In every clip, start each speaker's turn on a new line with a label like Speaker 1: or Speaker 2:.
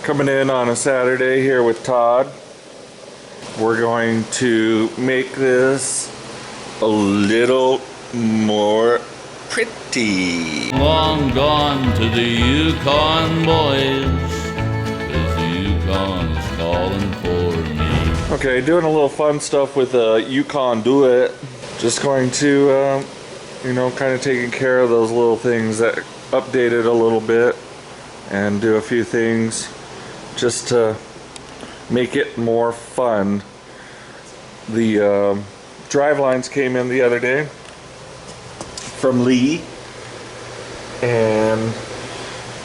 Speaker 1: Coming in on a Saturday here with Todd. We're going to make this a little more pretty.
Speaker 2: Long gone to the Yukon, boys, 'cause the Yukon is calling for me.
Speaker 1: Okay, doing a little fun stuff with Yukon Do It. Just going to, you know, kind of taking care of those little things that updated a little bit and do a few things just to make it more fun. The drive lines came in the other day from Lee, and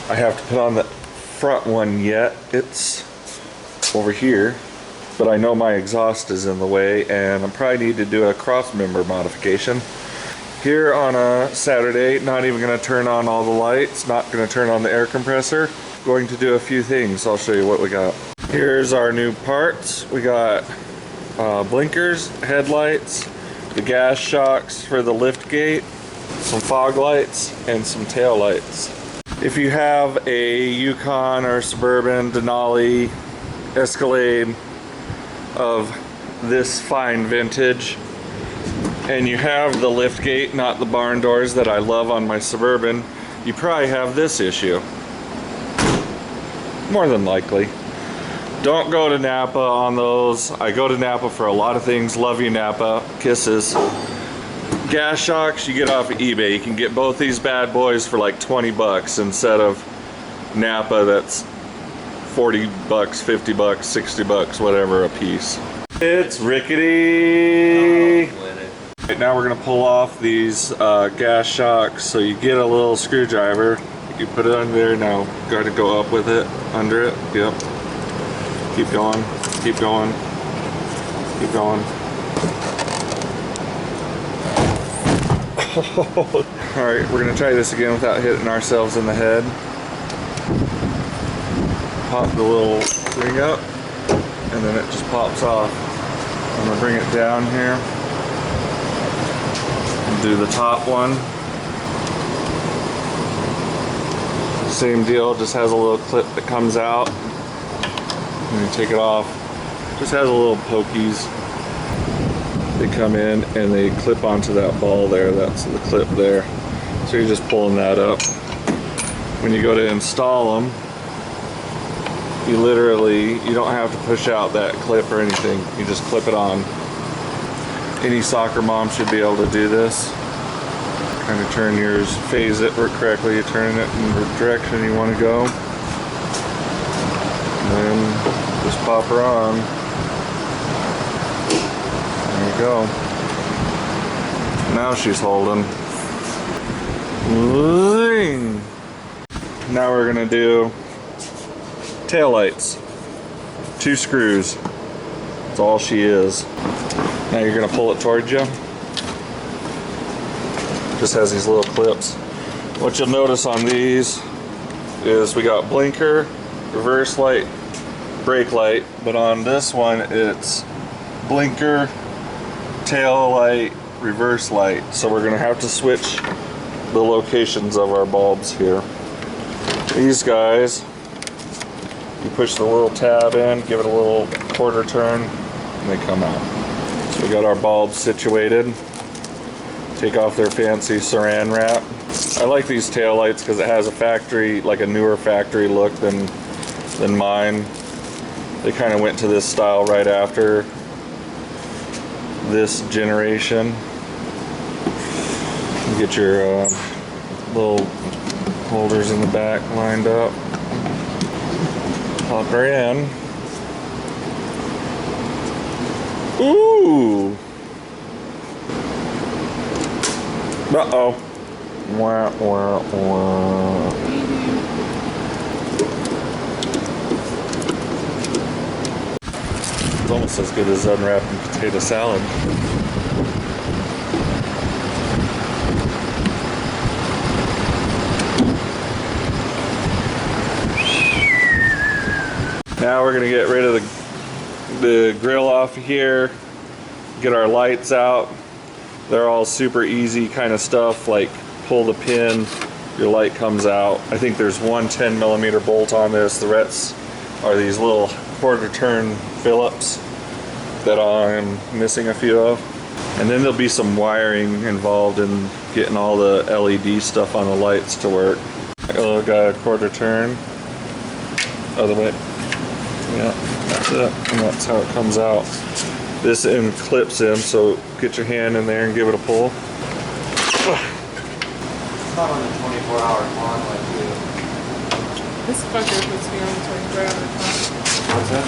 Speaker 1: I have to put on the front one yet. It's over here, but I know my exhaust is in the way, and I probably need to do a cross member modification. Here on a Saturday, not even going to turn on all the lights, not going to turn on the air compressor. Going to do a few things. I'll show you what we got. Here's our new parts. We got blinkers, headlights, the gas shocks for the lift gate, some fog lights, and some tail lights. If you have a Yukon or Suburban, Denali, Escalade of this fine vintage, and you have the lift gate, not the barn doors that I love on my Suburban, you probably have this issue. More than likely. Don't go to Napa on those. I go to Napa for a lot of things. Love you, Napa. Kisses. Gas shocks you get off of eBay. You can get both these bad boys for like 20 bucks instead of Napa that's 40 bucks, 50 bucks, 60 bucks, whatever a piece. It's rickety. Right, now we're gonna pull off these gas shocks. So you get a little screwdriver. You put it under there. Now got to go up with it, under it. Yep. Keep going. Keep going. Keep going. All right, we're gonna try this again without hitting ourselves in the head. Pop the little ring up, and then it just pops off. I'm gonna bring it down here and do the top one. Same deal, just has a little clip that comes out. And you take it off. Just has a little pokies. They come in and they clip onto that ball there. That's the clip there. So you're just pulling that up. When you go to install them, you don't have to push out that clip or anything. You just clip it on. Any soccer mom should be able to do this. Kind of turn yours, phase it correctly, you turn it in the direction you want to go. And then just pop her on. There you go. Now she's holding. Zing. Now we're gonna do tail lights. 2 screws. That's all she is. Now you're gonna pull it towards you. Just has these little clips. What you'll notice on these is we got blinker, reverse light, brake light, but on this one it's blinker, tail light, reverse light. So we're gonna have to switch the locations of our bulbs here. These guys, you push the little tab in, give it a little quarter turn, and they come out. So we got our bulbs situated. Take off their fancy saran wrap. I like these tail lights because it has a factory, like a newer factory look than mine. They kind of went to this style right after this generation. You get your little holders in the back lined up. Pop her in. Ooh! Uh-oh. Wah, wah, wah. It's almost as good as unwrapping potato salad. Now we're going to get rid of the grill off of here, get our lights out. They're all super easy kind of stuff, like pull the pin, your light comes out. I think there's one 10mm bolt on this. The rest are these little quarter turn Phillips that I'm missing a few of. And then there'll be some wiring involved in getting all the LED stuff on the lights to work. Oh, got a quarter turn. Other way. Yeah, that's it. And that's how it comes out. This end clips in, so get your hand in there and give it a pull.
Speaker 3: It's not on a 24-hour clock like you.
Speaker 4: This fucker puts me on the 24-hour clock.
Speaker 3: What's that?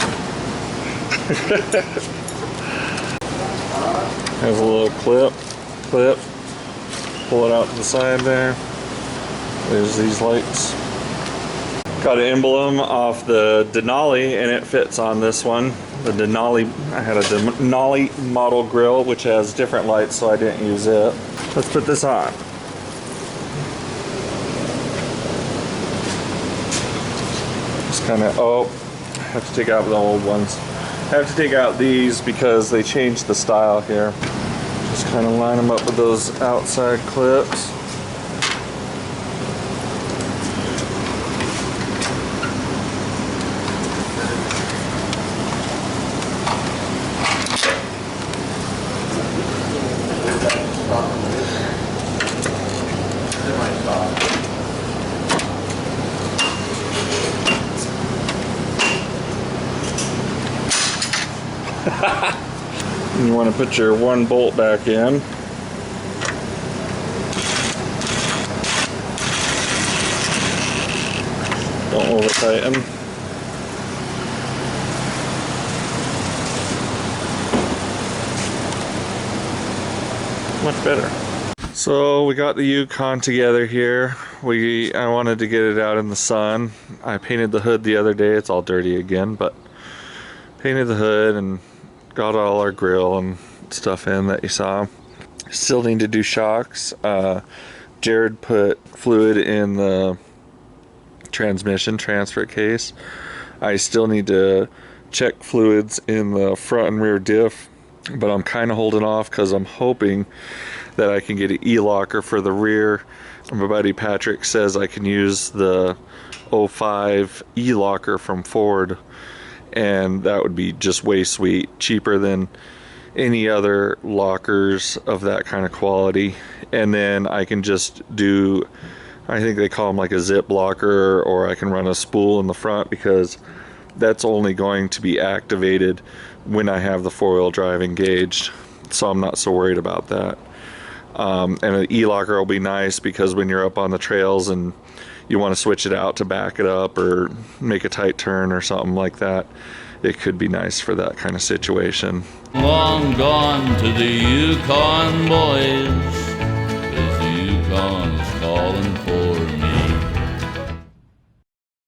Speaker 1: Has a little clip, pull it out to the side there. There's these lights. Got an emblem off the Denali and it fits on this one. The Denali, I had a Denali model grill which has different lights, so I didn't use it. Let's put this on. Just kind of, oh, I have to take out the old ones. I have to take out these because they changed the style here. Just kind of line them up with those outside clips. And you want to put your one bolt back in. Don't over tighten. Much better. So we got the Yukon together here. I wanted to get it out in the sun. I painted the hood the other day. It's all dirty again, but painted the hood and got all our grill and stuff in that you saw. Still need to do shocks. Jared put fluid in the transmission transfer case. I still need to check fluids in the front and rear diff, but I'm kind of holding off because I'm hoping that I can get an e-locker for the rear. My buddy Patrick says I can use the 05 e-locker from Ford, and that would be just way sweet, cheaper than any other lockers of that kind of quality. And then I can just do, I think they call them like a zip locker, or I can run a spool in the front because that's only going to be activated when I have the four-wheel drive engaged, so I'm not so worried about that. And an e-locker will be nice because when you're up on the trails and you want to switch it out to back it up or make a tight turn or something like that, it could be nice for that kind of situation.
Speaker 2: Long gone to the Yukon boys, 'cause the Yukon is calling for me.